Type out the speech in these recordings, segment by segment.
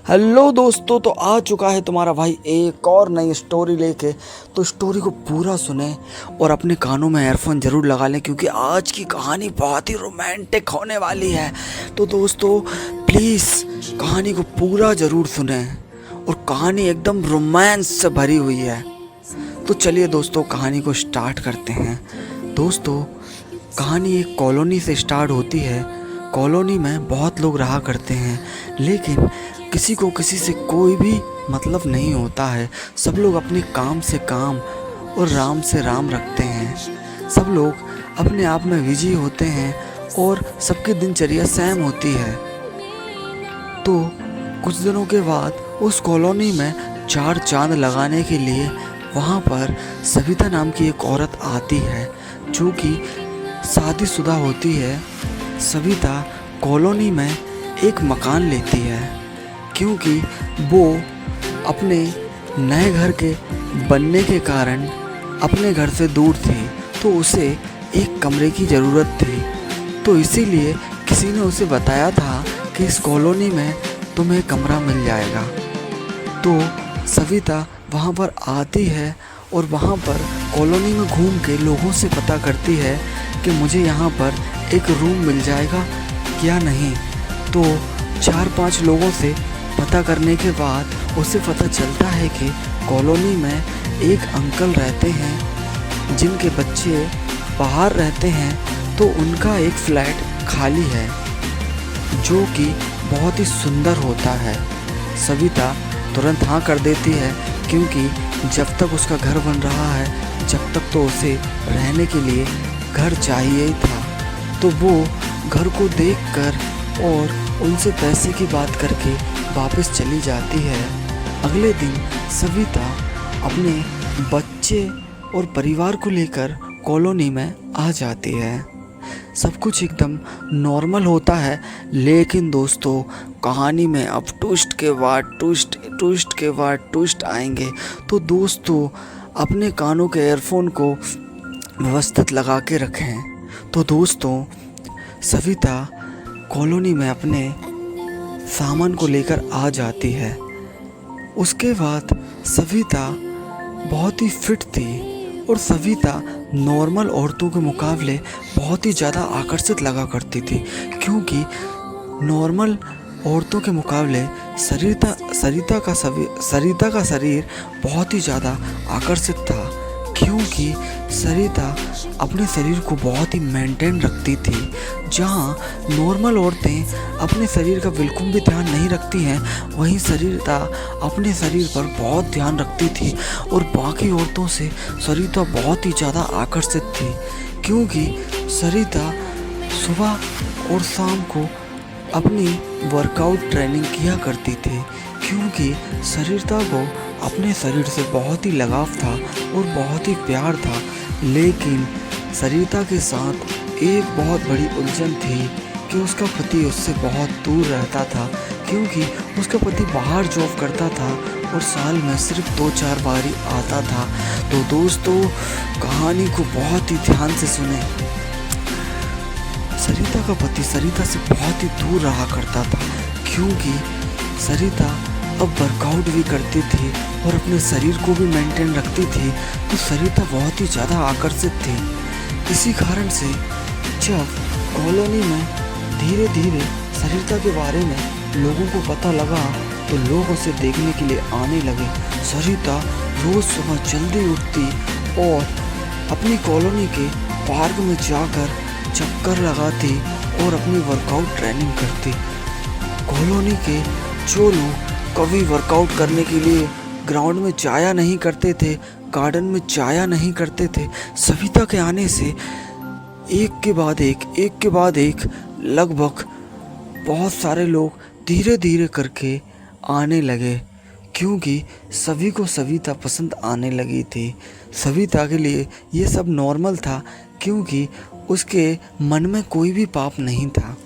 Hello दोस्तों, तो आ चुका है तुम्हारा भाई एक और नई स्टोरी लेके। तो स्टोरी को पूरा सुने और अपने कानों में एयरफोन ज़रूर लगा लें, क्योंकि आज की कहानी बहुत ही रोमांटिक होने वाली है। तो दोस्तों प्लीज़ कहानी को पूरा ज़रूर सुने, और कहानी एकदम रोमांस से भरी हुई है। तो चलिए दोस्तों कहानी को स्टार्ट करते हैं। दोस्तों कहानी एक कॉलोनी से स्टार्ट होती है। कॉलोनी में बहुत लोग रहा करते हैं, लेकिन किसी को किसी से कोई भी मतलब नहीं होता है। सब लोग अपने काम से काम और राम से राम रखते हैं। सब लोग अपने आप में बिजी होते हैं और सबकी दिनचर्या सेम होती है। तो कुछ दिनों के बाद उस कॉलोनी में चार चांद लगाने के लिए वहाँ पर सविता नाम की एक औरत आती है, जो कि शादीशुदा होती है। सविता कॉलोनी में एक मकान लेती है, क्योंकि वो अपने नए घर के बनने के कारण अपने घर से दूर थी, तो उसे एक कमरे की ज़रूरत थी। तो इसीलिए किसी ने उसे बताया था कि इस कॉलोनी में तुम्हें कमरा मिल जाएगा। तो सविता वहाँ पर आती है और वहाँ पर कॉलोनी में घूम के लोगों से पता करती है कि मुझे यहाँ पर एक रूम मिल जाएगा या नहीं। तो 4-5 लोगों से पता करने के बाद उसे पता चलता है कि कॉलोनी में एक अंकल रहते हैं जिनके बच्चे बाहर रहते हैं, तो उनका एक फ्लैट खाली है जो कि बहुत ही सुंदर होता है। सविता तुरंत हाँ कर देती है, क्योंकि जब तक उसका घर बन रहा है, जब तक तो उसे रहने के लिए घर चाहिए ही था। तो वो घर को देखकर और उनसे पैसे की बात करके वापस चली जाती है। अगले दिन सविता अपने बच्चे और परिवार को लेकर कॉलोनी में आ जाती है। सब कुछ एकदम नॉर्मल होता है, लेकिन दोस्तों कहानी में अब ट्विस्ट के बाद ट्विस्ट आएंगे। तो दोस्तों अपने कानों के एयरफोन को व्यवस्थित लगा के रखें। तो दोस्तों सविता कॉलोनी में अपने सामान को लेकर आ जाती है। उसके बाद सविता बहुत ही फिट थी, और सविता नॉर्मल औरतों के मुकाबले बहुत ही ज़्यादा आकर्षित लगा करती थी, क्योंकि नॉर्मल औरतों के मुकाबले सरिता का शरीर बहुत ही ज़्यादा आकर्षित था, क्योंकि सरिता अपने शरीर को बहुत ही मेंटेन रखती थी। जहाँ नॉर्मल औरतें अपने शरीर का बिल्कुल भी ध्यान नहीं रखती हैं, वहीं सरिता अपने शरीर पर बहुत ध्यान रखती थी, और बाकी औरतों से सरिता बहुत ही ज़्यादा आकर्षित थी, क्योंकि सरिता सुबह और शाम को अपनी वर्कआउट ट्रेनिंग किया करती थी, क्योंकि सरिता को अपने शरीर से बहुत ही लगाव था और बहुत ही प्यार था। लेकिन सरिता के साथ एक बहुत बड़ी उलझन थी कि उसका पति उससे बहुत दूर रहता था, क्योंकि उसका पति बाहर जॉब करता था और साल में सिर्फ 2-4 बार ही आता था। तो दोस्तों कहानी को बहुत ही ध्यान से सुने। सरिता का पति सरिता से बहुत ही दूर रहा करता था, क्योंकि सरिता अब वर्कआउट भी करती थी और अपने शरीर को भी मेंटेन रखती थी। तो सरिता बहुत ही ज़्यादा आकर्षित थी। इसी कारण से जब कॉलोनी में धीरे धीरे सरिता के बारे में लोगों को पता लगा, तो लोग उसे देखने के लिए आने लगे। सरिता रोज़ सुबह जल्दी उठती और अपनी कॉलोनी के पार्क में जाकर चक्कर लगाती और अपनी वर्कआउट ट्रेनिंग करती। कॉलोनी के जो लोग कभी वर्कआउट करने के लिए ग्राउंड में जाया नहीं करते थे, गार्डन में जाया नहीं करते थे, सविता के आने से एक के बाद एक लगभग बहुत सारे लोग धीरे धीरे करके आने लगे, क्योंकि सभी को सविता पसंद आने लगी थी। सविता के लिए ये सब नॉर्मल था, क्योंकि उसके मन में कोई भी पाप नहीं था,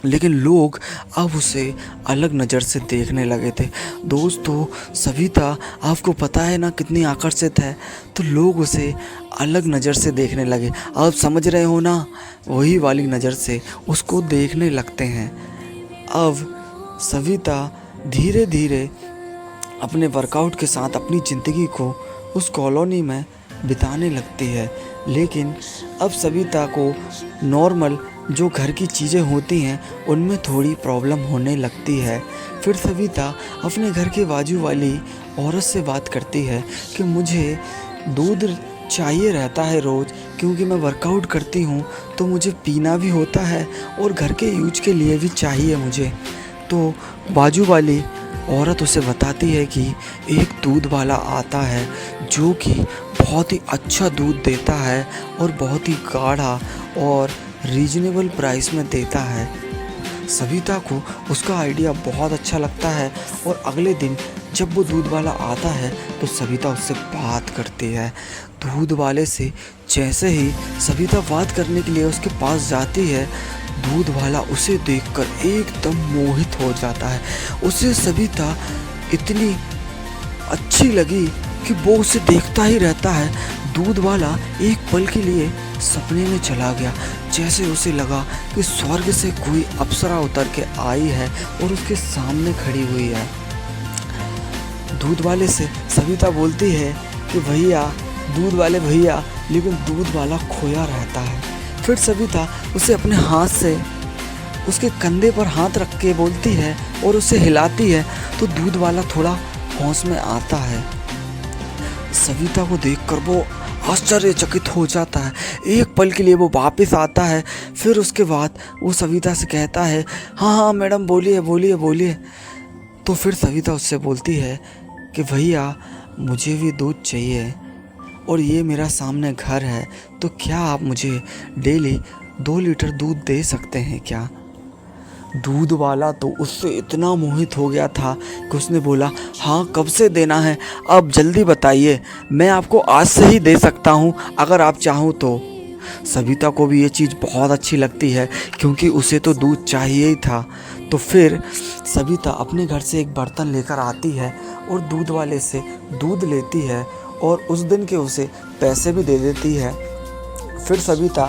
लेकिन लोग अब उसे अलग नज़र से देखने लगे थे। दोस्तों सविता आपको पता है ना कितनी आकर्षित है, तो लोग उसे अलग नज़र से देखने लगे। आप समझ रहे हो ना, वही वाली नज़र से उसको देखने लगते हैं। अब सविता धीरे धीरे अपने वर्कआउट के साथ अपनी ज़िंदगी को उस कॉलोनी में बिताने लगती है। लेकिन अब सविता को नॉर्मल जो घर की चीज़ें होती हैं उनमें थोड़ी प्रॉब्लम होने लगती है। फिर सविता अपने घर के बाजू वाली औरत से बात करती है कि मुझे दूध चाहिए रहता है रोज़, क्योंकि मैं वर्कआउट करती हूँ तो मुझे पीना भी होता है और घर के यूज के लिए भी चाहिए मुझे। तो बाजू वाली औरत उसे बताती है कि एक दूध वाला आता है जो कि बहुत ही अच्छा दूध देता है और बहुत ही गाढ़ा और रीजनेबल प्राइस में देता है। सविता को उसका आइडिया बहुत अच्छा लगता है और अगले दिन जब वो दूध वाला आता है तो सविता उससे बात करती है। दूध वाले से जैसे ही सविता बात करने के लिए उसके पास जाती है, दूध वाला उसे देखकर एकदम मोहित हो जाता है। उसे सविता इतनी अच्छी लगी कि वो उसे देखता ही रहता है। दूध वाला एक पल के लिए सपने में चला गया, जैसे उसे लगा कि स्वर्ग से कोई अप्सरा उतर के आई है और उसके सामने खड़ी हुई है। दूध वाले से सविता बोलती है कि भैया, दूध वाले भैया, लेकिन दूध वाला खोया रहता है। फिर सविता उसे अपने हाथ से उसके कंधे पर हाथ रख के बोलती है और उसे हिलाती है तो दूध वाला थोड़ा होश में आता है। सविता को देखकर वो आश्चर्यचकित हो जाता है। एक पल के लिए वो वापस आता है। फिर उसके बाद वो सविता से कहता है, हाँ हाँ मैडम, बोलिए बोलिए बोलिए। तो फिर सविता उससे बोलती है कि भैया, मुझे भी दूध चाहिए और ये मेरा सामने घर है, तो क्या आप मुझे डेली 2 लीटर दूध दे सकते हैं क्या? दूध वाला तो उससे इतना मोहित हो गया था कि उसने बोला, हाँ कब से देना है, आप जल्दी बताइए, मैं आपको आज से ही दे सकता हूँ अगर आप चाहो तो। सविता को भी ये चीज़ बहुत अच्छी लगती है क्योंकि उसे तो दूध चाहिए ही था। तो फिर सविता अपने घर से एक बर्तन लेकर आती है और दूध वाले से दूध लेती है और उस दिन के उसे पैसे भी दे देती है। फिर सविता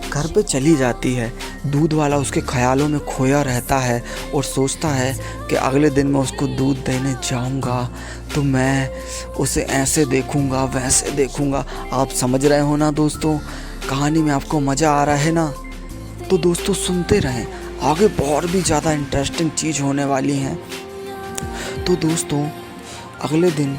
घर पे चली जाती है। दूध वाला उसके ख्यालों में खोया रहता है और सोचता है कि अगले दिन मैं उसको दूध देने जाऊंगा तो मैं उसे ऐसे देखूंगा, वैसे देखूंगा। आप समझ रहे हो ना दोस्तों, कहानी में आपको मज़ा आ रहा है ना? तो दोस्तों सुनते रहें, आगे बहुत भी ज़्यादा इंटरेस्टिंग चीज़ होने वाली हैं। तो दोस्तों अगले दिन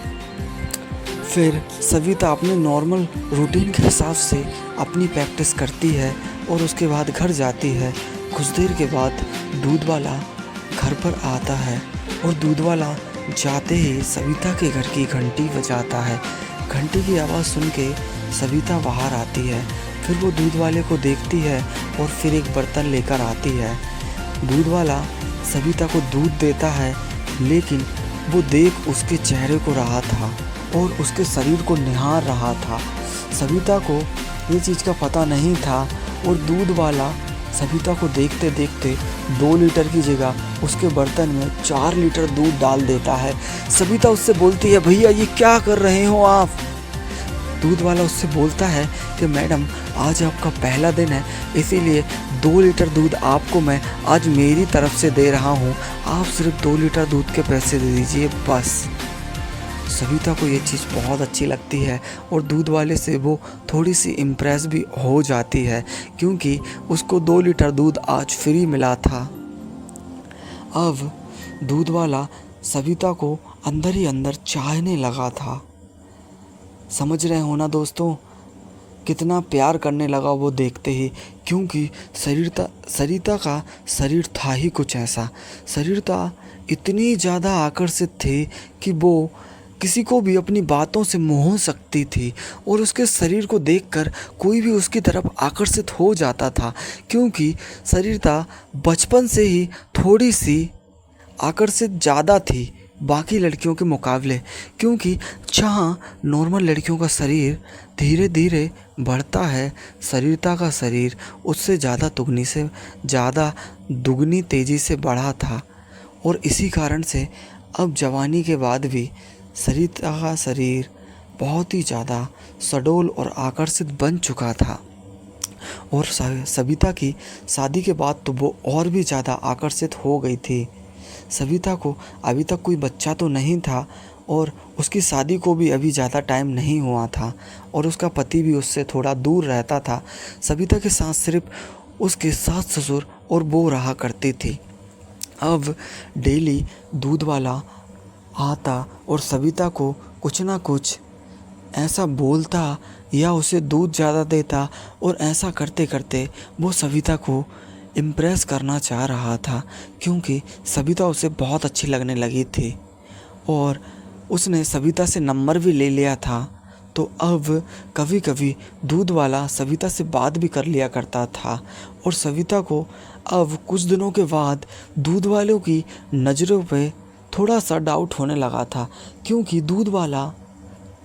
फिर सविता अपने नॉर्मल रूटीन के हिसाब से अपनी प्रैक्टिस करती है और उसके बाद घर जाती है। कुछ देर के बाद दूध वाला घर पर आता है और दूध वाला जाते ही सविता के घर की घंटी बजाता है। घंटी की आवाज़ सुन के सविता बाहर आती है। फिर वो दूध वाले को देखती है और फिर एक बर्तन लेकर आती है। दूध वाला सविता को दूध देता है, लेकिन वो देख उसके चेहरे को रहा था और उसके शरीर को निहार रहा था। सविता को ये चीज़ का पता नहीं था और दूध वाला सविता को देखते देखते 2 लीटर की जगह उसके बर्तन में 4 लीटर दूध डाल देता है। सविता उससे बोलती है, भैया ये क्या कर रहे हो आप? दूध वाला उससे बोलता है कि मैडम, आज आपका पहला दिन है, इसीलिए 2 लीटर दूध आपको मैं आज मेरी तरफ से दे रहा हूँ। आप सिर्फ 2 लीटर दूध के पैसे दे दीजिए बस। सविता को ये चीज़ बहुत अच्छी लगती है और दूध वाले से वो थोड़ी सी इम्प्रेस भी हो जाती है क्योंकि उसको 2 लीटर दूध आज फ्री मिला था। अब दूध वाला सविता को अंदर ही अंदर चाहने लगा था। समझ रहे हो ना दोस्तों, कितना प्यार करने लगा वो देखते ही, क्योंकि सरिता का शरीर था ही कुछ ऐसा। सरिता इतनी ज़्यादा आकर्षित थी कि वो किसी को भी अपनी बातों से मोह सकती थी और उसके शरीर को देखकर कोई भी उसकी तरफ आकर्षित हो जाता था, क्योंकि सरिता बचपन से ही थोड़ी सी आकर्षित ज़्यादा थी बाकी लड़कियों के मुकाबले, क्योंकि जहाँ नॉर्मल लड़कियों का शरीर धीरे धीरे बढ़ता है, सरिता का शरीर उससे ज़्यादा दुगनी तेज़ी से बढ़ा था। और इसी कारण से अब जवानी के बाद भी सरिता का शरीर बहुत ही ज़्यादा सडोल और आकर्षित बन चुका था। और सविता की शादी के बाद तो वो और भी ज़्यादा आकर्षित हो गई थी। सविता को अभी तक कोई बच्चा तो नहीं था और उसकी शादी को भी अभी ज़्यादा टाइम नहीं हुआ था और उसका पति भी उससे थोड़ा दूर रहता था। सविता के साथ सिर्फ उसके सास ससुर और वो रहा करती थी। अब डेली दूध वाला आता और सविता को कुछ ना कुछ ऐसा बोलता या उसे दूध ज़्यादा देता और ऐसा करते करते वो सविता को इम्प्रेस करना चाह रहा था, क्योंकि सविता उसे बहुत अच्छी लगने लगी थी और उसने सविता से नंबर भी ले लिया था। तो अब कभी कभी दूध वाला सविता से बात भी कर लिया करता था और सविता को अब कुछ दिनों के बाद दूध वालों की नज़रों पे थोड़ा सा डाउट होने लगा था, क्योंकि दूध वाला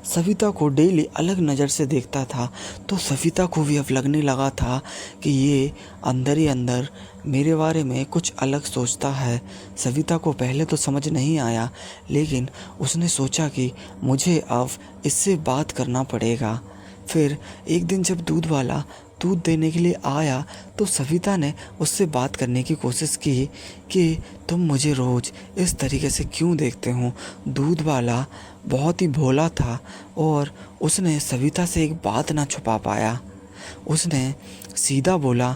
सविता को डेली अलग नज़र से देखता था। तो सविता को भी अब लगने लगा था कि ये अंदर ही अंदर मेरे बारे में कुछ अलग सोचता है। सविता को पहले तो समझ नहीं आया, लेकिन उसने सोचा कि मुझे अब इससे बात करना पड़ेगा। फिर एक दिन जब दूध वाला दूध देने के लिए आया तो सविता ने उससे बात करने की कोशिश की कि तुम मुझे रोज़ इस तरीके से क्यों देखते हो। दूध वाला बहुत ही भोला था और उसने सविता से एक बात ना छुपा पाया। उसने सीधा बोला,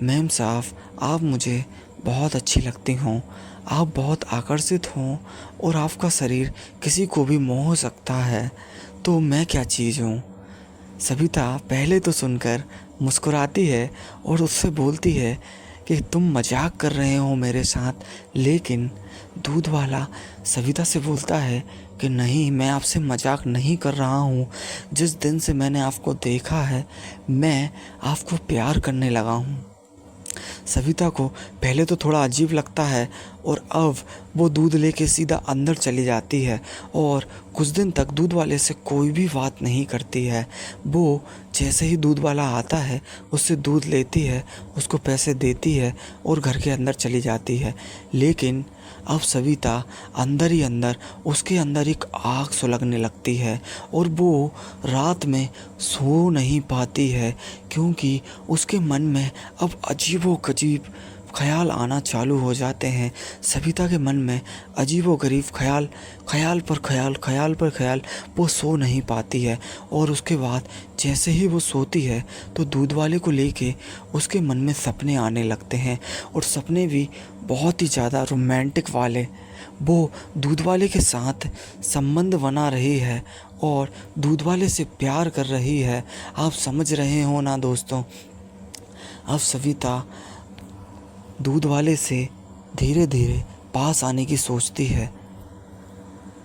मैम साहब, आप मुझे बहुत अच्छी लगती हों, आप बहुत आकर्षित हों और आपका शरीर किसी को भी मोह सकता है, तो मैं क्या चीज़ हूँ। सविता पहले तो सुनकर मुस्कुराती है और उससे बोलती है कि तुम मजाक कर रहे हो मेरे साथ, लेकिन दूध वाला सविता से बोलता है कि नहीं, मैं आपसे मजाक नहीं कर रहा हूँ। जिस दिन से मैंने आपको देखा है मैं आपको प्यार करने लगा हूँ। सविता को पहले तो थोड़ा अजीब लगता है और अब वो दूध लेके सीधा अंदर चली जाती है और कुछ दिन तक दूध वाले से कोई भी बात नहीं करती है। वो जैसे ही दूध वाला आता है उससे दूध लेती है, उसको पैसे देती है और घर के अंदर चली जाती है। लेकिन अब सविता अंदर ही अंदर उसके अंदर एक आग सुलगने लगती है और वो रात में सो नहीं पाती है, क्योंकि उसके मन में अब अजीबोगरीब ख्याल आना चालू हो जाते हैं। सविता के मन में अजीबोगरीब ख्याल ख्याल पर ख्याल, वो सो नहीं पाती है। और उसके बाद जैसे ही वो सोती है तो दूध वाले को लेके उसके मन में सपने आने लगते हैं और सपने भी बहुत ही ज़्यादा रोमांटिक वाले। वो दूध वाले के साथ संबंध बना रही है और दूध वाले से प्यार कर रही है। आप समझ रहे हो ना दोस्तों। अब सविता दूध वाले से धीरे धीरे पास आने की सोचती है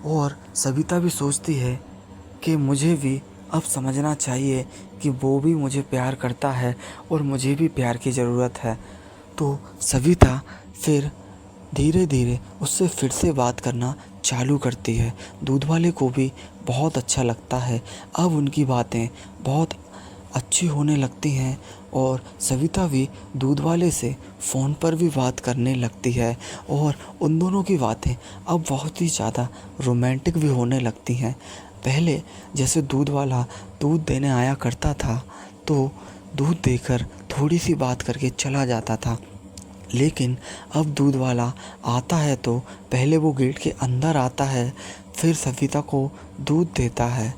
और सविता भी सोचती है कि मुझे भी अब समझना चाहिए कि वो भी मुझे प्यार करता है और मुझे भी प्यार की ज़रूरत है। तो सविता फिर धीरे धीरे उससे फिर से बात करना चालू करती है। दूध वाले को भी बहुत अच्छा लगता है। अब उनकी बातें बहुत अच्छी होने लगती हैं और सविता भी दूध वाले से फ़ोन पर भी बात करने लगती है और उन दोनों की बातें अब बहुत ही ज़्यादा रोमांटिक भी होने लगती हैं। पहले जैसे दूध वाला दूध देने आया करता था तो दूध देकर थोड़ी सी बात करके चला जाता था, लेकिन अब दूध वाला आता है तो पहले वो गेट के अंदर आता है, फिर सविता को दूध देता है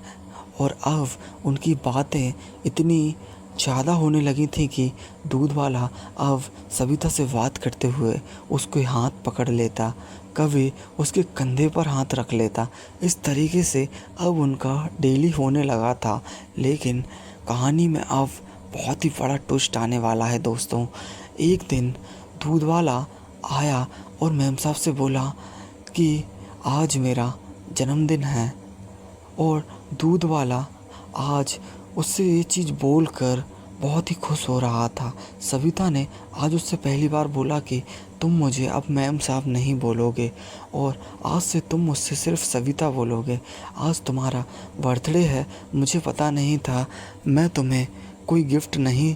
और अब उनकी बातें इतनी ज़्यादा होने लगी थी कि दूध वाला अब सविता से बात करते हुए उसके हाथ पकड़ लेता, कभी उसके कंधे पर हाथ रख लेता। इस तरीके से अब उनका डेली होने लगा था। लेकिन कहानी में अब बहुत ही बड़ा ट्विस्ट आने वाला है दोस्तों। एक दिन दूध वाला आया और मेम साहब से बोला कि आज मेरा जन्मदिन है और दूध वाला आज उससे ये चीज़ बोलकर बहुत ही खुश हो रहा था। सविता ने आज उससे पहली बार बोला कि तुम मुझे अब मैम साहब नहीं बोलोगे और आज से तुम मुझसे सिर्फ सविता बोलोगे। आज तुम्हारा बर्थडे है, मुझे पता नहीं था, मैं तुम्हें कोई गिफ्ट नहीं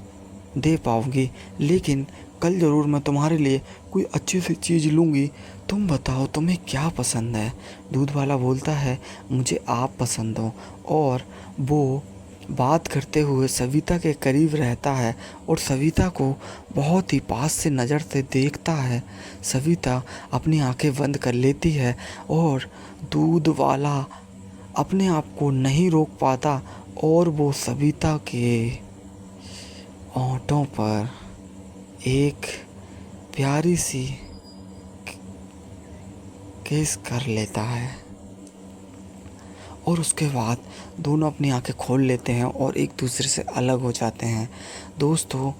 दे पाऊँगी, लेकिन कल ज़रूर मैं तुम्हारे लिए कोई अच्छी सी चीज़ लूँगी। तुम बताओ तुम्हें क्या पसंद है। दूध वाला बोलता है मुझे आप पसंद हो और वो बात करते हुए सविता के करीब रहता है और सविता को बहुत ही पास से नज़र से देखता है। सविता अपनी आंखें बंद कर लेती है और दूध वाला अपने आप को नहीं रोक पाता और वो सविता के होंठों पर एक प्यारी सी किस कर लेता है और उसके बाद दोनों अपनी आंखें खोल लेते हैं और एक दूसरे से अलग हो जाते हैं। दोस्तों,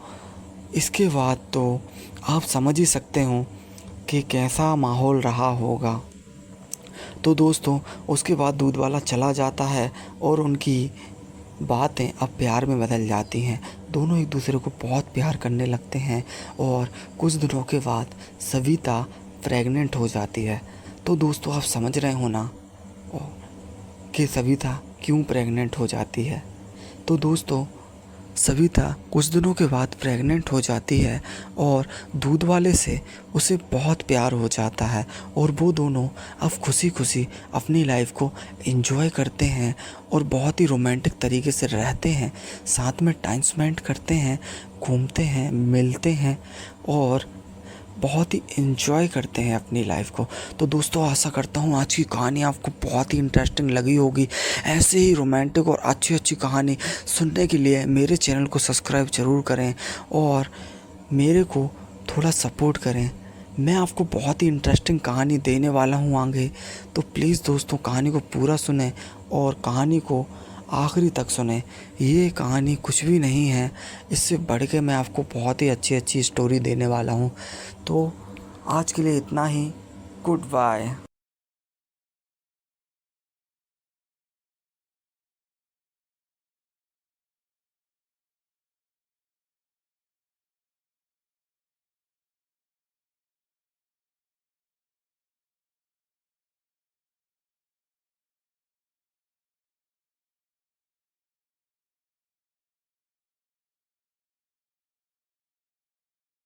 इसके बाद तो आप समझ ही सकते हो कि कैसा माहौल रहा होगा। तो दोस्तों, उसके बाद दूध वाला चला जाता है और उनकी बातें अब प्यार में बदल जाती हैं। दोनों एक दूसरे को बहुत प्यार करने लगते हैं और कुछ दिनों के बाद सविता प्रेग्नेंट हो जाती है। तो दोस्तों, आप समझ रहे हो ना कि सविता क्यों प्रेग्नेंट हो जाती है। तो दोस्तों, सविता कुछ दिनों के बाद प्रेग्नेंट हो जाती है और दूध वाले से उसे बहुत प्यार हो जाता है और वो दोनों अब खुशी खुशी अपनी लाइफ को एंजॉय करते हैं और बहुत ही रोमांटिक तरीके से रहते हैं, साथ में टाइम स्पेंड करते हैं, घूमते हैं, मिलते हैं और बहुत ही एंजॉय करते हैं अपनी लाइफ को। तो दोस्तों, आशा करता हूँ आज की कहानी आपको बहुत ही इंटरेस्टिंग लगी होगी। ऐसे ही रोमांटिक और अच्छी अच्छी कहानी सुनने के लिए मेरे चैनल को सब्सक्राइब ज़रूर करें और मेरे को थोड़ा सपोर्ट करें। मैं आपको बहुत ही इंटरेस्टिंग कहानी देने वाला हूँ आगे। तो प्लीज़ दोस्तों, कहानी को पूरा सुनें और कहानी को आखिरी तक सुने। ये कहानी कुछ भी नहीं है, इससे बढ़ के मैं आपको बहुत ही अच्छी अच्छी स्टोरी देने वाला हूँ। तो आज के लिए इतना ही। Good bye.